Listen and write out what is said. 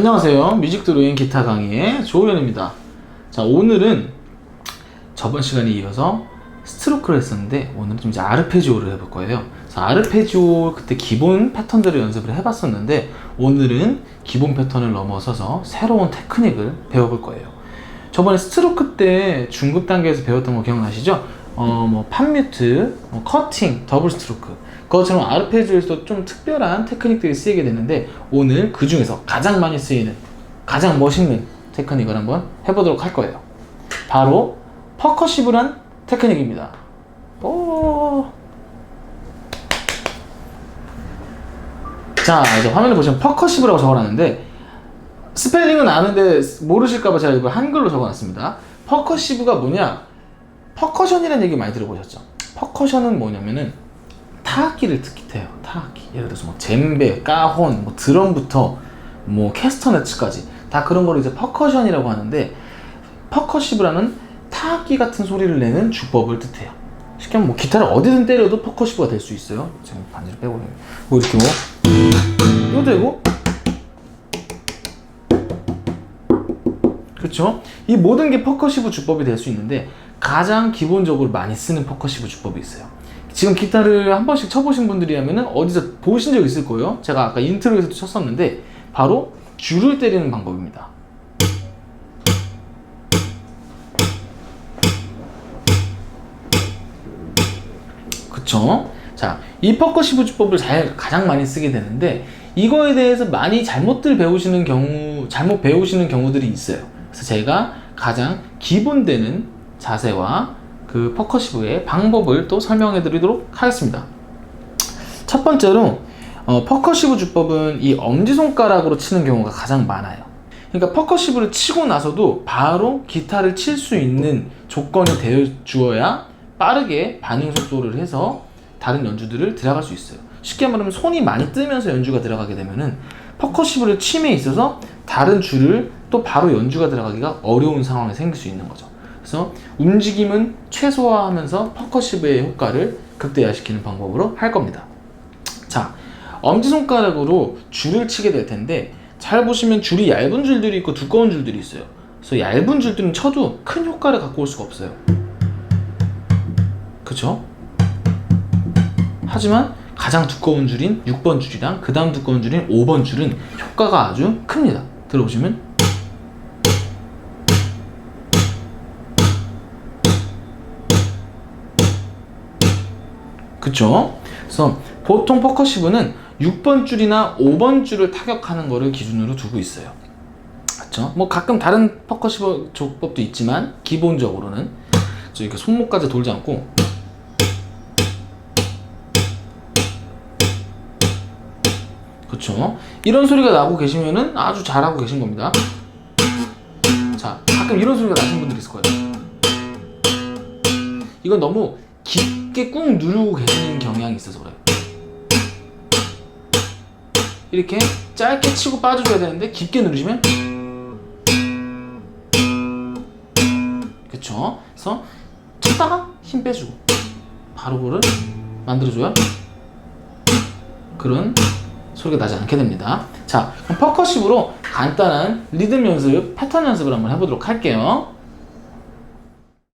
안녕하세요. 뮤직드로잉 기타 강의의 조우현입니다. 자, 오늘은 저번 시간에 이어서 스트로크를 했었는데 오늘은 좀 이제 아르페지오를 해볼 거예요. 그래서 아르페지오 그때 기본 패턴들을 연습을 해봤었는데 오늘은 기본 패턴을 넘어서서 새로운 테크닉을 배워볼 거예요. 저번에 스트로크 때 중급 단계에서 배웠던 거 기억나시죠? 팝뮤트, 커팅, 더블 스트로크 그것처럼 아르페지오에서 좀 특별한 테크닉들이 쓰이게 되는데 오늘 그 중에서 가장 많이 쓰이는 가장 멋있는 테크닉을 한번 해보도록 할 거예요. 바로 퍼커시브란 테크닉입니다. 자, 이제 화면을 보시면 퍼커시브라고 적어놨는데 스펠링은 아는데 모르실까봐 제가 이걸 한글로 적어놨습니다. 퍼커시브가 뭐냐? 퍼커션이라는 얘기 많이 들어보셨죠? 퍼커션은 뭐냐면은 타악기를 뜻해요. 타악기. 예를 들어서 뭐 젬베, 까혼, 뭐 드럼부터 뭐 캐스터네츠까지 다 그런 걸 이제 퍼커션이라고 하는데 퍼커시브라는 타악기 같은 소리를 내는 주법을 뜻해요. 쉽게 하면 뭐 기타를 어디든 때려도 퍼커시브가 될 수 있어요. 제가 반지를 빼고 뭐 이렇게 이거 되고 그렇죠? 이 모든 게 퍼커시브 주법이 될 수 있는데 가장 기본적으로 많이 쓰는 퍼커시브 주법이 있어요. 지금 기타를 한 번씩 쳐보신 분들이라면 어디서 보신 적 있을 거예요. 제가 아까 인트로에서도 쳤었는데 바로 줄을 때리는 방법입니다. 그쵸? 자, 이 퍼커시브 주법을 가장 많이 쓰게 되는데 이거에 대해서 많이 잘못 배우시는 경우들이 있어요. 그래서 제가 가장 기본되는 자세와 그 퍼커시브의 방법을 또 설명해 드리도록 하겠습니다. 첫 번째로 퍼커시브 주법은 이 엄지손가락으로 치는 경우가 가장 많아요. 그러니까 퍼커시브를 치고 나서도 바로 기타를 칠 수 있는 조건이 되어 주어야 빠르게 반응 속도를 해서 다른 연주들을 들어갈 수 있어요. 쉽게 말하면 손이 많이 뜨면서 연주가 들어가게 되면은 퍼커시브를 침에 있어서 다른 줄을 또 바로 연주가 들어가기가 어려운 상황이 생길 수 있는 거죠. 그래서 움직임은 최소화하면서 퍼커시브의 효과를 극대화시키는 방법으로 할 겁니다. 자, 엄지손가락으로 줄을 치게 될 텐데 잘 보시면 줄이 얇은 줄들이 있고 두꺼운 줄들이 있어요. 그래서 얇은 줄들은 쳐도 큰 효과를 갖고 올 수가 없어요. 그쵸? 하지만 가장 두꺼운 줄인 6번 줄이랑 그 다음 두꺼운 줄인 5번 줄은 효과가 아주 큽니다. 들어보시면 그쵸? 그래서 보통 퍼커시브는 6번 줄이나 5번 줄을 타격하는 거를 기준으로 두고 있어요. 그쵸? 뭐 가끔 다른 퍼커시브 조법도 있지만 기본적으로는 이렇게 손목까지 돌지 않고 그쵸? 이런 소리가 나고 계시면은 아주 잘하고 계신 겁니다. 자, 가끔 이런 소리가 나신 분들이 있을 거예요. 이건 너무 깊게 꾹 누르고 계시는 경향이 있어서 그래요. 이렇게 짧게 치고 빠져줘야 되는데 깊게 누르시면 그쵸? 그래서 쳤다가 힘 빼주고 바로 그걸 만들어줘야 그런 소리가 나지 않게 됩니다. 자, 그럼 퍼커시브로 간단한 리듬 연습, 패턴 연습을 한번 해보도록 할게요.